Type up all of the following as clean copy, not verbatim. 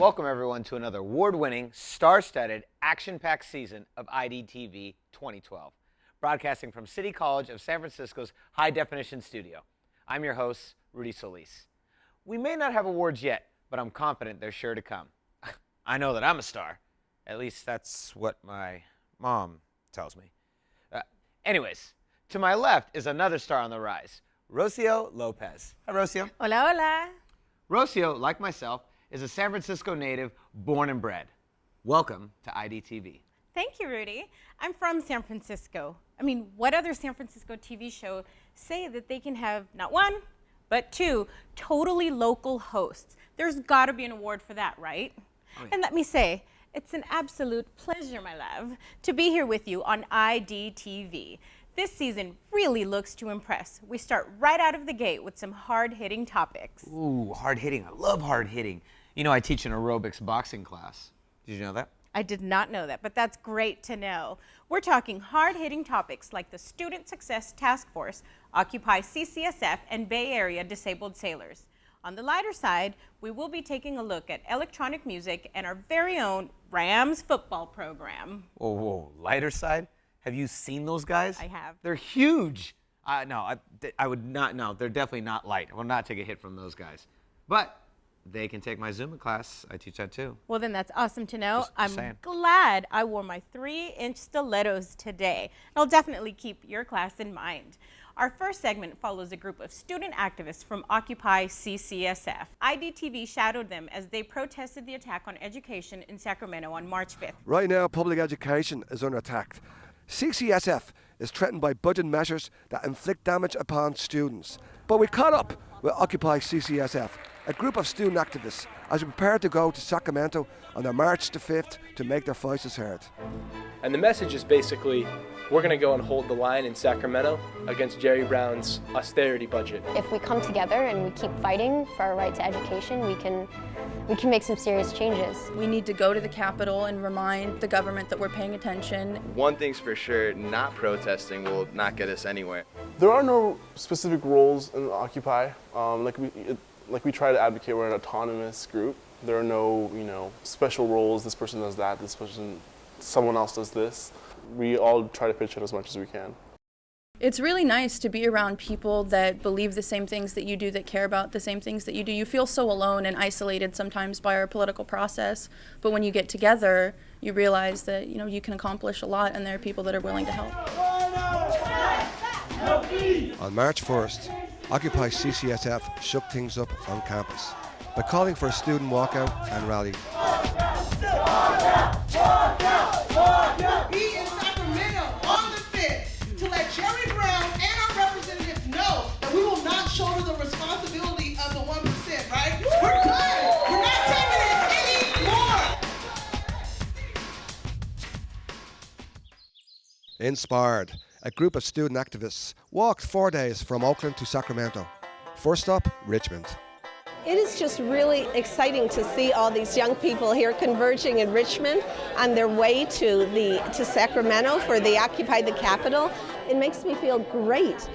Welcome everyone to another award-winning, star-studded, action-packed season of IDTV 2012, broadcasting from City College of San Francisco's high-definition studio. I'm your host, Rudy Solis. We may not have awards yet, but I'm confident they're sure to come. I know that I'm a star. At least that's what my mom tells me. Anyways, to my left is another star on the rise, Rocio Lopez. Hi, Rocio. Hola, hola. Rocio, like myself, is a San Francisco native, born and bred. Welcome to IDTV. Thank you, Rudy. I'm from San Francisco. I mean, what other San Francisco TV show say that they can have not one, but two totally local hosts? There's got to be an award for that, right? Oh, yeah. And let me say, it's an absolute pleasure, my love, to be here with you on IDTV. This season really looks to impress. We start right out of the gate with some hard-hitting topics. Ooh, hard-hitting. I love hard-hitting. You know, I teach an aerobics boxing class. Did you know that? I did not know that, but that's great to know. We're talking hard-hitting topics like the Student Success Task Force, Occupy CCSF, and Bay Area Disabled Sailors. On the lighter side, we will be taking a look at electronic music and our very own Rams football program. Whoa, lighter side? Have you seen those guys? I have. They're huge. No, I would not, no, they're definitely not light. I will not take a hit from those guys. But they can take my Zumba class. I teach that too. Well, then that's awesome to know. Just saying. Glad I wore my 3-inch stilettos today. I'll definitely keep your class in mind. Our first segment follows a group of student activists from Occupy CCSF. IDTV shadowed them as they protested the attack on education in Sacramento on March 5th. Right now, public education is under attack. CCSF is threatened by budget measures that inflict damage upon students. But we caught up with Occupy CCSF, a group of student activists, as we prepare to go to Sacramento on their March the 5th to make their voices heard. And the message is basically, we're going to go and hold the line in Sacramento against Jerry Brown's austerity budget. If we come together and we keep fighting for our right to education, we can make some serious changes. We need to go to the Capitol and remind the government that we're paying attention. One thing's for sure, not protesting will not get us anywhere. There are no specific roles in Occupy. Like we try to advocate, we're an autonomous group. There are no, special roles. This person does that. Someone else does this. We all try to pitch in as much as we can. It's really nice to be around people that believe the same things that you do, that care about the same things that you do. You feel so alone and isolated sometimes by our political process, but when you get together, you realize that you can accomplish a lot, and there are people that are willing to help. On March 1st, Occupy CCSF shook things up on campus by calling for a student walkout and rally. Be in Sacramento on the 5th to let Jerry Brown and our representatives know that we will not shoulder the responsibility of the 1%, right? We're done. We're not taking it anymore. Inspired, a group of student activists walked 4 days from Oakland to Sacramento. First stop, Richmond. It is just really exciting to see all these young people here converging in Richmond on their way to Sacramento for the Occupy the Capitol. It makes me feel great.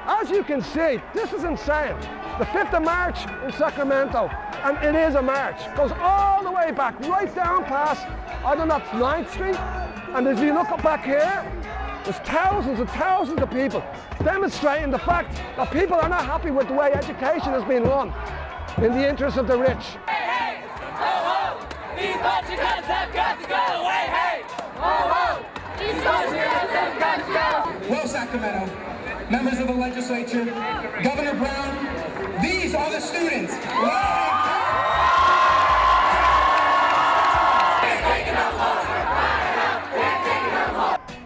As you can see, this is insane. The 5th of March in Sacramento, and it is a march. Goes all the way back, right down past, I don't know, 9th Street. And as you look up back here, there's thousands and thousands of people demonstrating the fact that people are not happy with the way education has been run in the interest of the rich. Hey, hey, ho, ho, these budget cuts have got to go away. Hey, ho, ho, these budget cuts have got to go. Well, Sacramento, members of the legislature, Governor Brown, these are the students.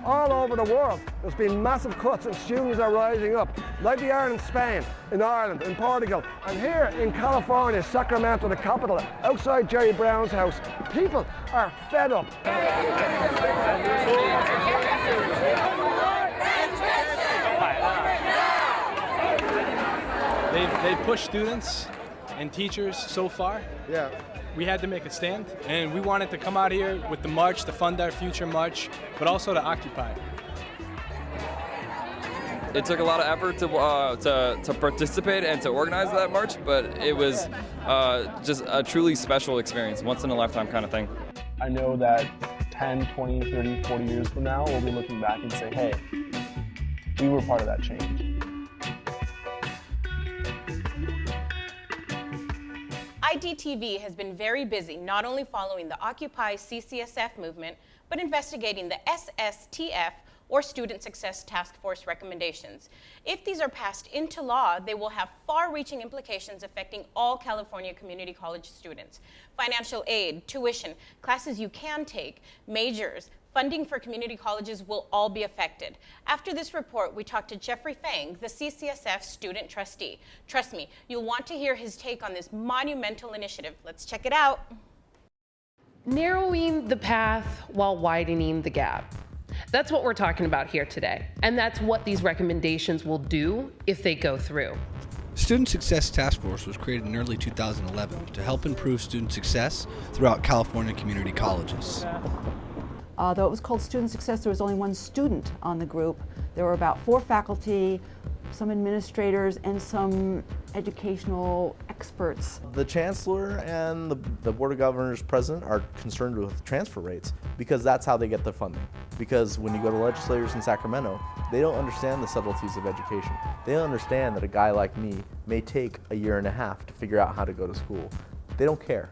All all over the world, there's been massive cuts and students are rising up, like they are in Spain, in Ireland, in Portugal, and here in California, Sacramento, the capital, outside Jerry Brown's house, people are fed up. They've pushed students and teachers so far. Yeah. We had to make a stand, and we wanted to come out here with the march to fund our future march, but also to occupy. It took a lot of effort to participate and to organize that march, but it was just a truly special experience, once in a lifetime kind of thing. I know that 10, 20, 30, 40 years from now, we'll be looking back and say, hey, we were part of that change. IDTV has been very busy not only following the Occupy CCSF movement, but investigating the SSTF, or Student Success Task Force recommendations. If these are passed into law, they will have far-reaching implications affecting all California community college students. Financial aid, tuition, classes you can take, majors, funding for community colleges will all be affected. After this report, we talked to Jeffrey Fang, the CCSF student trustee. Trust me, you'll want to hear his take on this monumental initiative. Let's check it out. Narrowing the path while widening the gap. That's what we're talking about here today. And that's what these recommendations will do if they go through. Student Success Task Force was created in early 2011 to help improve student success throughout California community colleges. Though it was called Student Success, there was only one student on the group. There were about 4 faculty, some administrators, and some educational experts. The Chancellor and the Board of Governors President are concerned with transfer rates because that's how they get their funding. Because when you go to legislators in Sacramento, they don't understand the subtleties of education. They don't understand that a guy like me may take a year and a half to figure out how to go to school. They don't care.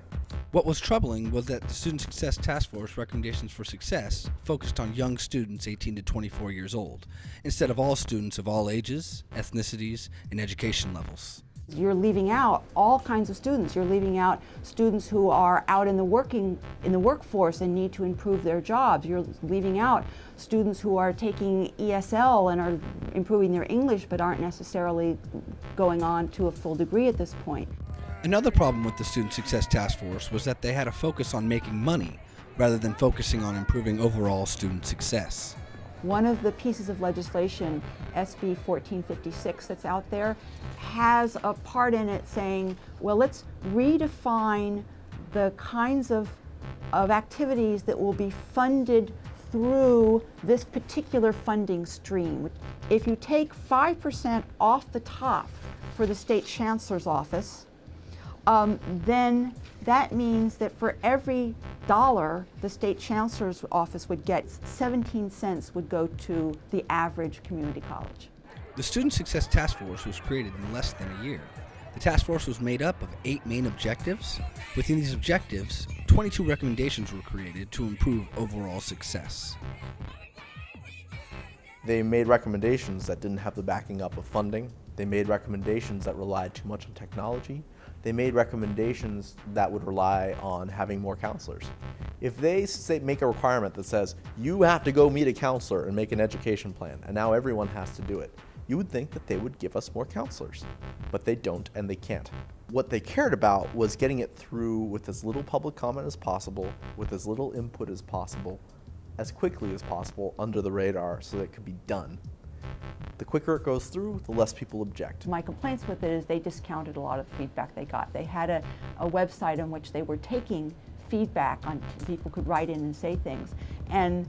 What was troubling was that the Student Success Task Force recommendations for success focused on young students 18 to 24 years old, instead of all students of all ages, ethnicities, and education levels. You're leaving out all kinds of students. You're leaving out students who are out in the workforce and need to improve their jobs. You're leaving out students who are taking ESL and are improving their English but aren't necessarily going on to a full degree at this point. Another problem with the Student Success Task Force was that they had a focus on making money rather than focusing on improving overall student success. One of the pieces of legislation, SB 1456 that's out there, has a part in it saying, well, let's redefine the kinds of activities that will be funded through this particular funding stream. If you take 5% off the top for the State Chancellor's Office, then that means that for every dollar the State Chancellor's Office would get, 17 cents would go to the average community college. The Student Success Task Force was created in less than a year. The task force was made up of 8 main objectives. Within these objectives, 22 recommendations were created to improve overall success. They made recommendations that didn't have the backing up of funding. They made recommendations that relied too much on technology. They made recommendations that would rely on having more counselors. If they make a requirement that says, you have to go meet a counselor and make an education plan, and now everyone has to do it, you would think that they would give us more counselors. But they don't, and they can't. What they cared about was getting it through with as little public comment as possible, with as little input as possible, as quickly as possible under the radar so that it could be done. The quicker it goes through, the less people object. My complaints with it is they discounted a lot of the feedback they got. They had a website on which they were taking feedback on people could write in and say things. And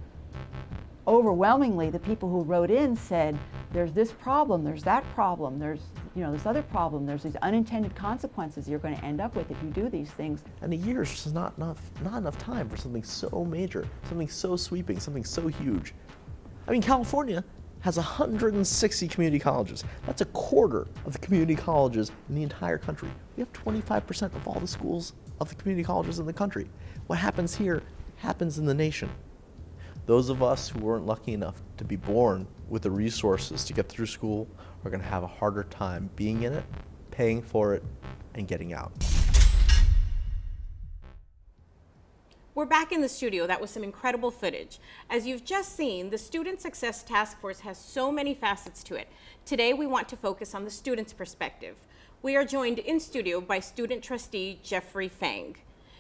overwhelmingly, the people who wrote in said, there's this problem, there's that problem, there's this other problem, there's these unintended consequences you're going to end up with if you do these things. And a year is just not enough time for something so major, something so sweeping, something so huge. I mean, California has 160 community colleges. That's a quarter of the community colleges in the entire country. We have 25% of all the schools of the community colleges in the country. What happens here happens in the nation. Those of us who weren't lucky enough to be born with the resources to get through school are going to have a harder time being in it, paying for it, and getting out. We're back in the studio. That was some incredible footage. As you've just seen, the Student Success Task Force has so many facets to it. Today, we want to focus on the student's perspective. We are joined in studio by student trustee Jeffrey Fang.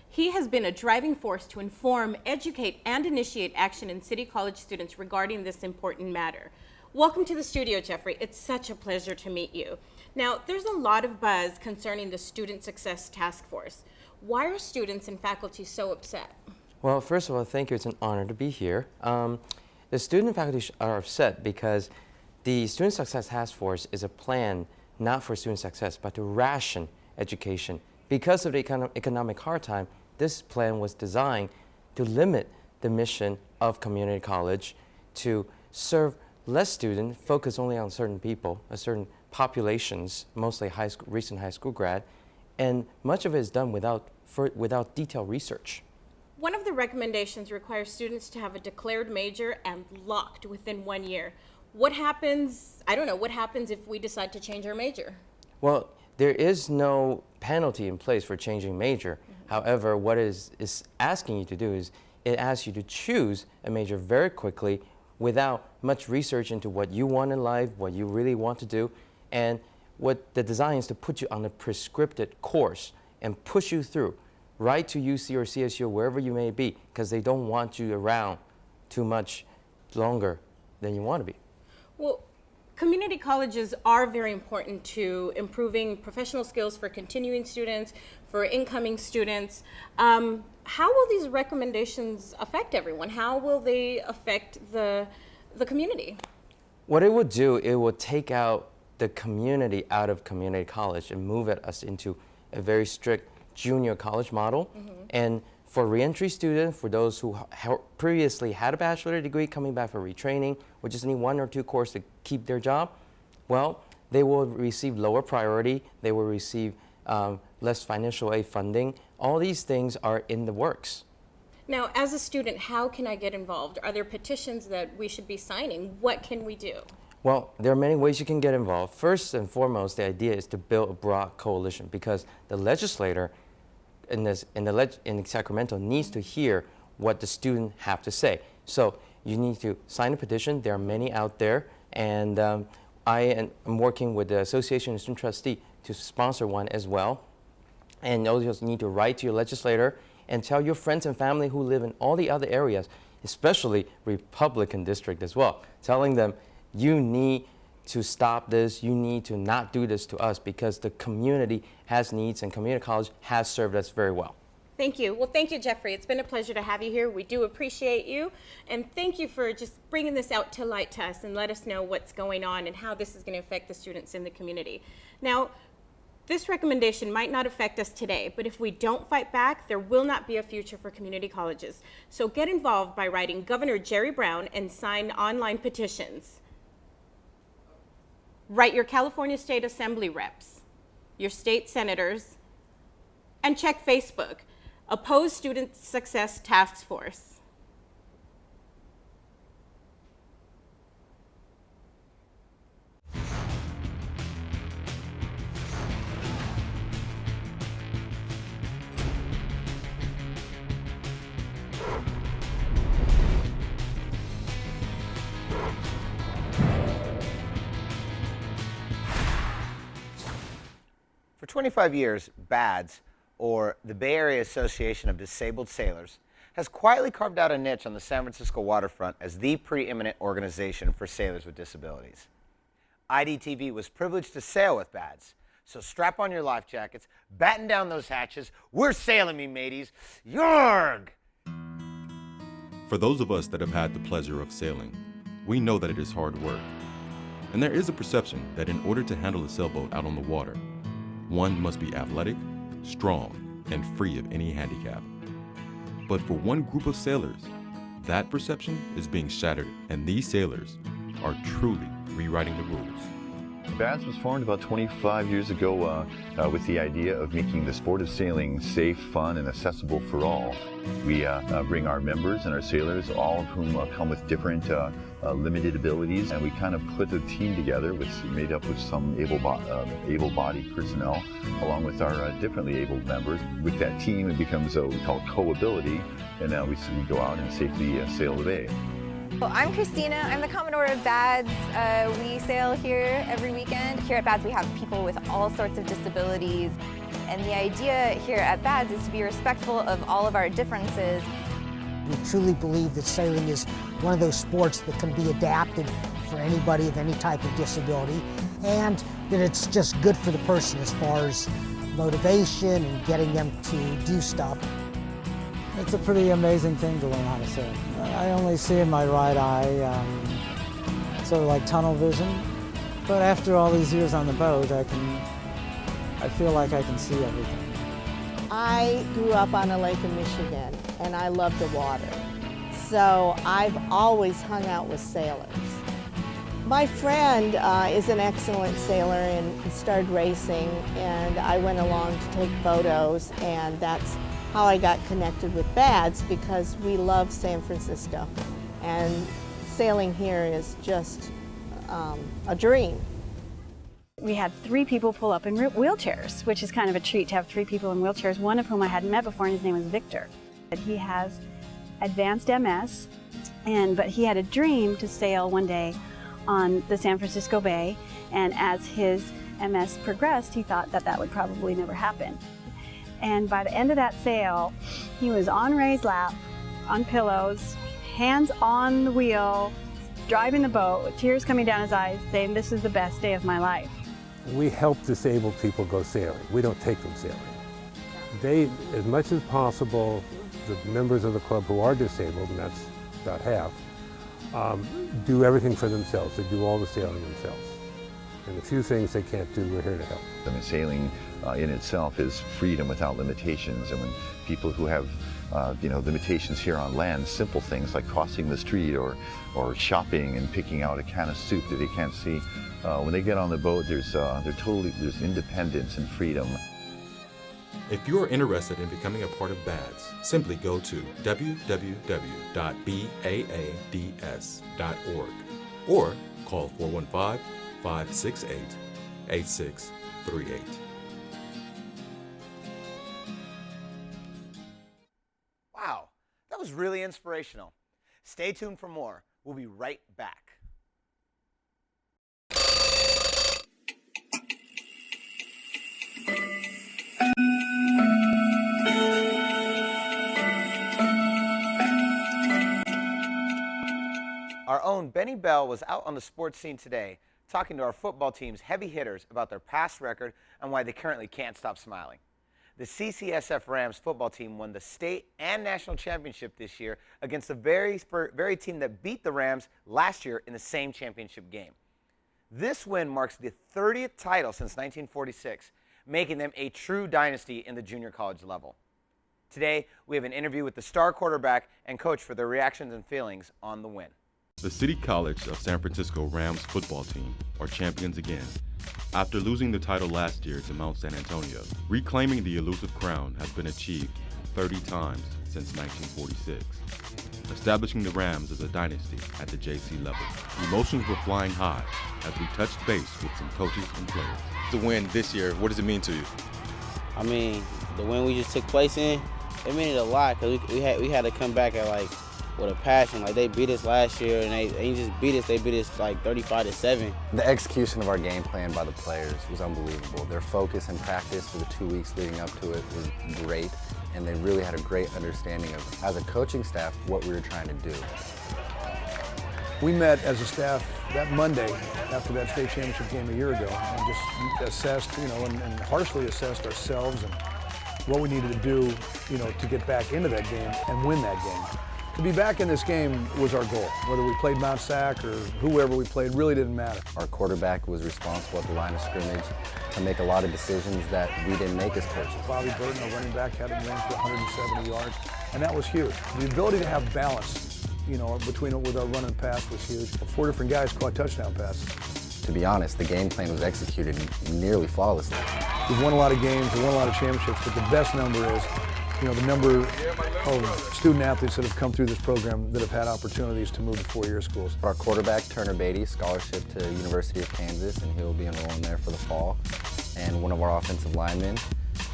He has been a driving force to inform, educate, and initiate action in City College students regarding this important matter. Welcome to the studio, Jeffrey. It's such a pleasure to meet you. Now, there's a lot of buzz concerning the Student Success Task Force. Why are students and faculty so upset? Well, first of all, thank you. It's an honor to be here. The student and faculty are upset because the Student Success Task Force is a plan not for student success, but to ration education. Because of the economic hard time, this plan was designed to limit the mission of community college to serve less students, focus only on certain people, certain populations, mostly recent high school grad, and much of it is done without detailed research. One of the recommendations requires students to have a declared major and locked within 1 year. What happens, I don't know, what happens if we decide to change our major? Well, there is no penalty in place for changing major. However, what is asking you to do is it asks you to choose a major very quickly without much research into what you want in life, what you really want to do, and what the design is to put you on a prescripted course and push you through right to UC or CSU or wherever you may be, because they don't want you around too much longer than you want to be. Well, community colleges are very important to improving professional skills for continuing students, for incoming students. How will these recommendations affect everyone? How will they affect the community? What it will do, it will take out the community out of community college and move us into a very strict junior college model. And for reentry students, for those who previously had a bachelor's degree coming back for retraining, or just need 1 or 2 courses to keep their job, well, they will receive lower priority, they will receive less financial aid funding. All these things are in the works. Now, as a student, how can I get involved? Are there petitions that we should be signing? What can we do? Well, there are many ways you can get involved. First and foremost, the idea is to build a broad coalition, because the legislator in Sacramento needs to hear what the students have to say. So you need to sign a petition. There are many out there, and I am working with the Association of Student Trustees to sponsor one as well. And you also need to write to your legislator and tell your friends and family who live in all the other areas, especially Republican district as well, telling them you need to stop this, you need to not do this to us, because the community has needs and community college has served us very well. Thank you. Well, thank you, Jeffrey. It's been a pleasure to have you here. We do appreciate you. And thank you for just bringing this out to light to us and let us know what's going on and how this is going to affect the students in the community. Now, this recommendation might not affect us today, but if we don't fight back, there will not be a future for community colleges. So get involved by writing Governor Jerry Brown and sign online petitions. Write your California State Assembly reps, your state senators, and check Facebook. Oppose Student Success Task Force. For 25 years, BADS, or the Bay Area Association of Disabled Sailors, has quietly carved out a niche on the San Francisco waterfront as the preeminent organization for sailors with disabilities. IDTV was privileged to sail with BADS, so strap on your life jackets, batten down those hatches, we're sailing, me mateys, yarg! For those of us that have had the pleasure of sailing, we know that it is hard work. And there is a perception that in order to handle a sailboat out on the water, one must be athletic, strong, and free of any handicap. But for one group of sailors, that perception is being shattered, and these sailors are truly rewriting the rules. BADS was formed about 25 years ago with the idea of making the sport of sailing safe, fun, and accessible for all. We bring our members and our sailors, all of whom come with different limited abilities, and we kind of put a team together made up with some able-bodied personnel, along with our differently abled members. With that team, it becomes what we call co-ability, and now we go out and safely sail the bay. Well, I'm Christina. I'm the Commodore of BADS. We sail here every weekend. Here at BADS, we have people with all sorts of disabilities. And the idea here at BADS is to be respectful of all of our differences. We truly believe that sailing is one of those sports that can be adapted for anybody of any type of disability, and that it's just good for the person as far as motivation and getting them to do stuff. It's a pretty amazing thing to learn how to sail. I only see in my right eye, sort of like tunnel vision, but after all these years on the boat, I feel like I can see everything. I grew up on a lake in Michigan, and I love the water. So I've always hung out with sailors. My friend is an excellent sailor and he started racing, and I went along to take photos, and that's how I got connected with BADS, because we love San Francisco. And sailing here is just a dream. We had 3 people pull up in wheelchairs, which is kind of a treat to have 3 people in wheelchairs, one of whom I hadn't met before, and his name was Victor. He has advanced MS, but he had a dream to sail one day on the San Francisco Bay, and as his MS progressed, he thought that that would probably never happen. And by the end of that sail, he was on Ray's lap, on pillows, hands on the wheel, driving the boat with tears coming down his eyes, saying, "This is the best day of my life." We help disabled people go sailing. We don't take them sailing. They, as much as possible, the members of the club who are disabled, and that's about half, do everything for themselves. They do all the sailing themselves. And the few things they can't do, we're here to help. I mean, sailing in itself is freedom without limitations, and when people who have limitations here on land, simple things like crossing the street or shopping and picking out a can of soup that they can't see, when they get on the boat, there's independence and freedom. If you are interested in becoming a part of BADS, simply go to www.baads.org or call 415-568-8638. Wow, that was really inspirational. Stay tuned for more. We'll be right back. Our own Benny Bell was out on the sports scene today talking to our football team's heavy hitters about their past record and why they currently can't stop smiling. The CCSF Rams football team won the state and national championship this year against the very team that beat the Rams last year in the same championship game. This win marks the 30th title since 1946, making them a true dynasty in the junior college level. Today, we have an interview with the star quarterback and coach for their reactions and feelings on the win. The City College of San Francisco Rams football team are champions again. After losing the title last year to Mount San Antonio, reclaiming the elusive crown has been achieved 30 times since 1946, establishing the Rams as a dynasty at the JC level. Emotions were flying high as we touched base with some coaches and players. The win this year, what does it mean to you? I mean, the win we just took place in, it meant a lot because we had to come back at with a passion. They beat us last year, and they ain't just beat us, they beat us 35-7. The execution of our game plan by the players was unbelievable. Their focus and practice for the 2 weeks leading up to it was great, and they really had a great understanding of, as a coaching staff, what we were trying to do. We met as a staff that Monday after that state championship game a year ago and just assessed, and harshly assessed ourselves and what we needed to do, to get back into that game and win that game. To be back in this game was our goal. Whether we played Mount Sac or whoever we played really didn't matter. Our quarterback was responsible at the line of scrimmage to make a lot of decisions that we didn't make as coaches. Bobby Burton, our running back, had him ran for 170 yards, and that was huge. The ability to have balance, with our run and pass was huge. 4 different guys caught touchdown passes. to be honest, the game plan was executed nearly flawlessly. We've won a lot of games, we've won a lot of championships, but the best number is, the number of student athletes that have come through this program that have had opportunities to move to four-year schools. Our quarterback, Turner Beatty, scholarship to University of Kansas, and he'll be enrolling there for the fall. And one of our offensive linemen,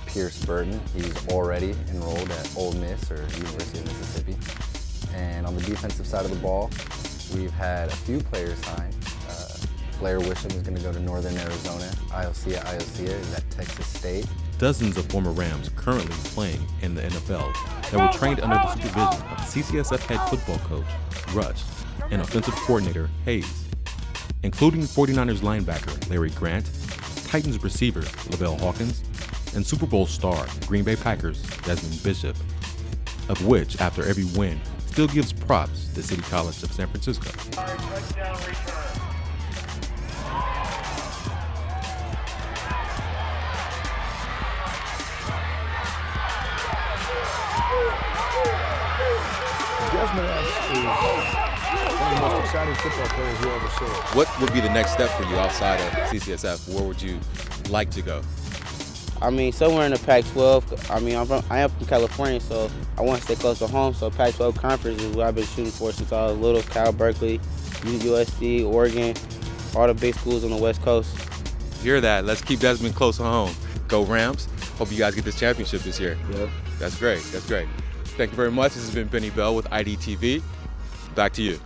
Pierce Burton, he's already enrolled at Ole Miss or University of Mississippi. And on the defensive side of the ball, we've had a few players sign. Blair Wisham is going to go to Northern Arizona. Iosea is at Texas State. Dozens of former Rams currently playing in the NFL that were trained under the supervision of CCSF head football coach Rush and offensive coordinator Hayes, including 49ers linebacker Larry Grant, Titans receiver Lavelle Hawkins, and Super Bowl star Green Bay Packers Desmond Bishop, of which, after every win, still gives props to City College of San Francisco. Desmond is one of the most exciting football players you ever saw. What would be the next step for you outside of CCSF? Where would you like to go? I mean, somewhere in the Pac-12. I mean, I am from California, so I want to stay close to home. So Pac-12 conference is what I've been shooting for since I was little. Cal, Berkeley, USC, Oregon, all the big schools on the West Coast. Hear that? Let's keep Desmond close to home. Go Rams. Hope you guys get this championship this year. Yep. That's great. That's great. Thank you very much. This has been Benny Bell with IDTV. Back to you.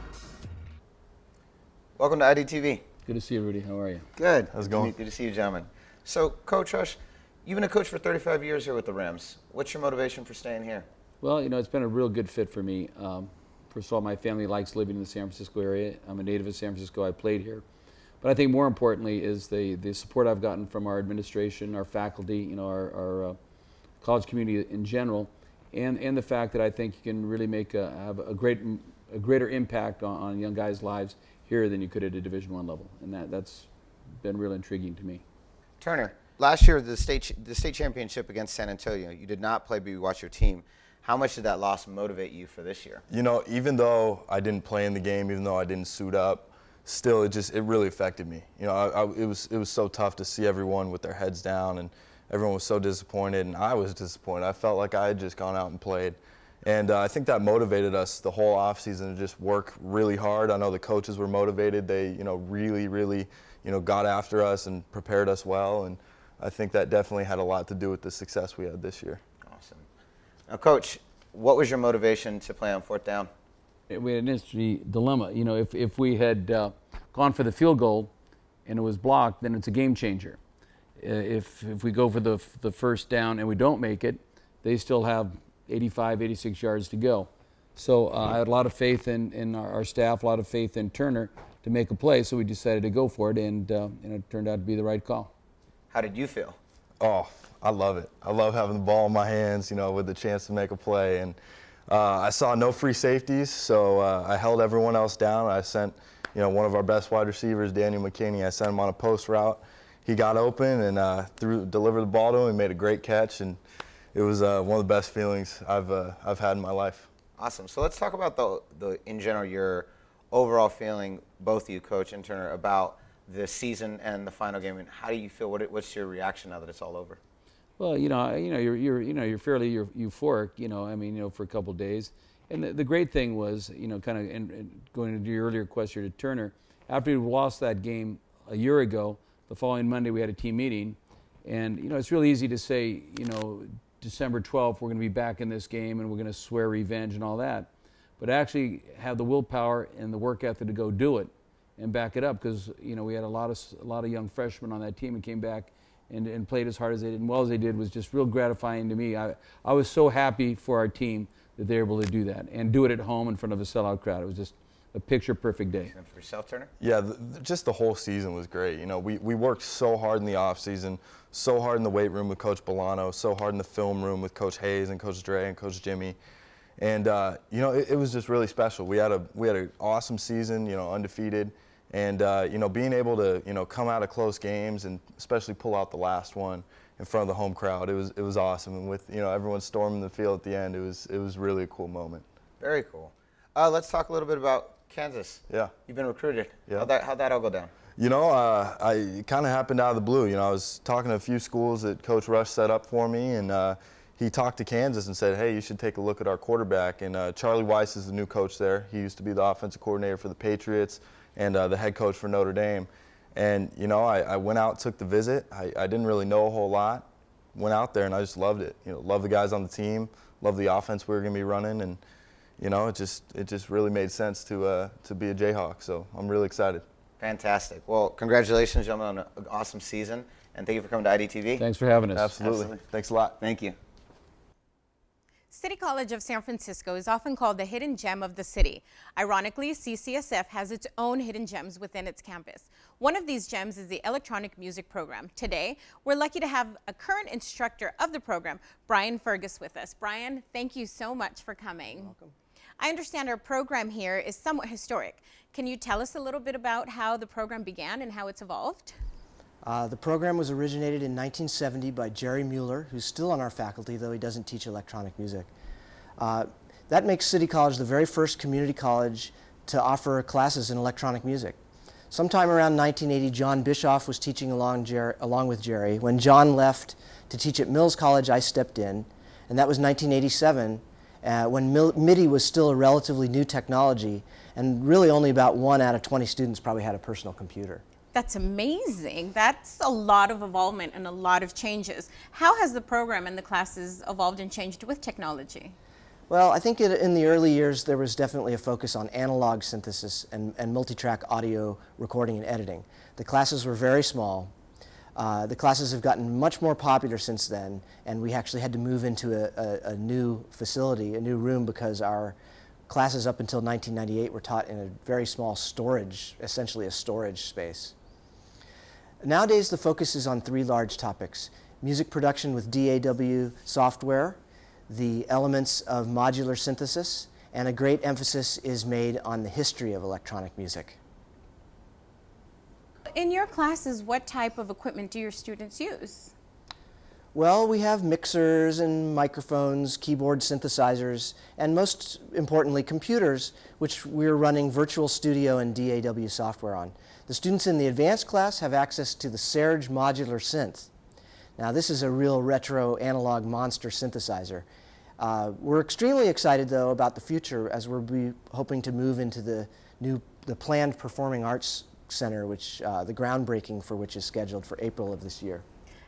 Welcome to IDTV. Good to see you, Rudy. How are you? Good. How's it going? Good to see you, gentlemen. So, Coach Rush, you've been a coach for 35 years here with the Rams. What's your motivation for staying here? Well, it's been a real good fit for me. First of all, my family likes living in the San Francisco area. I'm a native of San Francisco. I played here. But I think more importantly is the support I've gotten from our administration, our faculty, our college community in general, and the fact that I think you can really have a greater impact on young guys' lives here than you could at a Division I level, and that's been real intriguing to me. Turner, last year the state championship against San Antonio, you did not play, but you watched your team. How much did that loss motivate you for this year? Even though I didn't play in the game, even though I didn't suit up, still it really affected me. It was so tough to see everyone with their heads down, and everyone was so disappointed, and I was disappointed. I felt like I had just gone out and played. And I think that motivated us the whole offseason to just work really hard. I know the coaches were motivated. They, really, got after us and prepared us well. And I think that definitely had a lot to do with the success we had this year. Awesome. Now, Coach, what was your motivation to play on fourth down? We had an interesting dilemma. If we had gone for the field goal and it was blocked, then it's a game changer. If we go for the first down and we don't make it, they still have 85, 86 yards to go. So I had a lot of faith in our staff, a lot of faith in Turner to make a play, so we decided to go for it, and it turned out to be the right call. How did you feel? Oh, I love it. I love having the ball in my hands, with the chance to make a play. And I saw no free safeties, so I held everyone else down. I sent, one of our best wide receivers, Daniel McKinney, I sent him on a post route. He got open and delivered the ball to him. He made a great catch, and it was one of the best feelings I've had in my life. Awesome. So let's talk about the in general, your overall feeling, both you, Coach and Turner, about the season and the final game, and how do you feel? What's your reaction now that it's all over? Well, you're fairly euphoric. For a couple of days, and the great thing was, kind of and going into your earlier question to Turner, after we lost that game a year ago, the following Monday we had a team meeting, and it's really easy to say, December 12th we're going to be back in this game and we're going to swear revenge and all that, but actually have the willpower and the work ethic to go do it and back it up, because we had a lot of young freshmen on that team and came back and played as hard as they did and well as they did. Was just real gratifying to me. I was so happy for our team that they were able to do that and do it at home in front of a sellout crowd. It was just a picture-perfect day. And for yourself, Turner? Yeah, just the whole season was great. We worked so hard in the off-season, so hard in the weight room with Coach Bolano, so hard in the film room with Coach Hayes and Coach Dre and Coach Jimmy. And, it was just really special. We had an awesome season, undefeated. And, being able to, come out of close games and especially pull out the last one in front of the home crowd, it was awesome. And with, everyone storming the field at the end, it was really a cool moment. Very cool. Let's talk a little bit about Kansas. Yeah. You've been recruited. Yeah. How'd that all go down? You know, I kind of happened out of the blue. You know, I was talking to a few schools that Coach Rush set up for me, and he talked to Kansas and said, hey, you should take a look at our quarterback. And Charlie Weiss is the new coach there. He used to be the offensive coordinator for the Patriots and the head coach for Notre Dame. And, you know, I went out, took the visit. I didn't really know a whole lot. Went out there, and I just loved it. You know, loved the guys on the team, loved the offense we were going to be running, and, you know, it just really made sense to be a Jayhawk. So I'm really excited. Fantastic. Well, congratulations, gentlemen, on an awesome season, and thank you for coming to IDTV. Thanks for having us. Absolutely. Thanks a lot. Thank you. City College of San Francisco is often called the hidden gem of the city. Ironically, CCSF has its own hidden gems within its campus. One of these gems is the electronic music program. Today, we're lucky to have a current instructor of the program, Brian Fergus, with us. Brian, thank you so much for coming. You're welcome. I understand our program here is somewhat historic. Can you tell us a little bit about how the program began and how it's evolved? The program was originated in 1970 by Jerry Mueller, who's still on our faculty, though he doesn't teach electronic music. That makes City College the very first community college to offer classes in electronic music. Sometime around 1980, John Bischoff was teaching along with Jerry. When John left to teach at Mills College, I stepped in, and that was 1987, when MIDI was still a relatively new technology, and really only about 1 out of 20 students probably had a personal computer. That's amazing. That's a lot of involvement and a lot of changes. How has the program and the classes evolved and changed with technology? Well, I think in the early years there was definitely a focus on analog synthesis and multi-track audio recording and editing. The classes were very small. The classes have gotten much more popular since then, and we actually had to move into a new facility, a new room, because our classes up until 1998 were taught in a very small storage, essentially a storage space. Nowadays, the focus is on 3 large topics: music production with DAW software, the elements of modular synthesis, and a great emphasis is made on the history of electronic music. In your classes, what type of equipment do your students use? Well, we have mixers and microphones, keyboard synthesizers, and most importantly, computers, which we're running Virtual Studio and DAW software on. The students in the advanced class have access to the Serge modular synth. Now, this is a real retro analog monster synthesizer. We're extremely excited, though, about the future, as we're hoping to move into the planned Performing Arts Center, which the groundbreaking for which is scheduled for April of this year.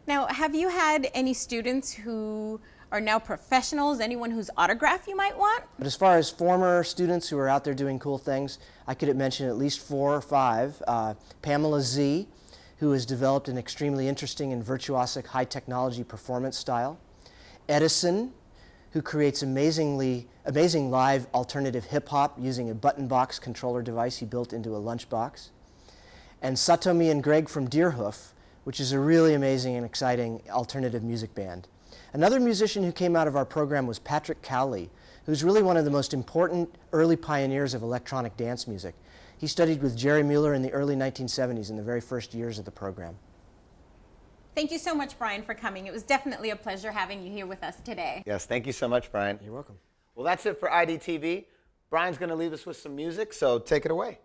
Now, have you had any students who are now professionals, anyone whose autograph you might want? But as far as former students who are out there doing cool things, I could mention at least 4 or 5. Pamela Z, who has developed an extremely interesting and virtuosic high-technology performance style. Edison, who creates amazing live alternative hip-hop using a button box controller device he built into a lunchbox. And Satomi and Greg from Deerhoof, which is a really amazing and exciting alternative music band. Another musician who came out of our program was Patrick Cowley, who's really one of the most important early pioneers of electronic dance music. He studied with Jerry Mueller in the early 1970s, in the very first years of the program. Thank you so much, Brian, for coming. It was definitely a pleasure having you here with us today. Yes, thank you so much, Brian. You're welcome. Well, that's it for IDTV. Brian's going to leave us with some music, so take it away.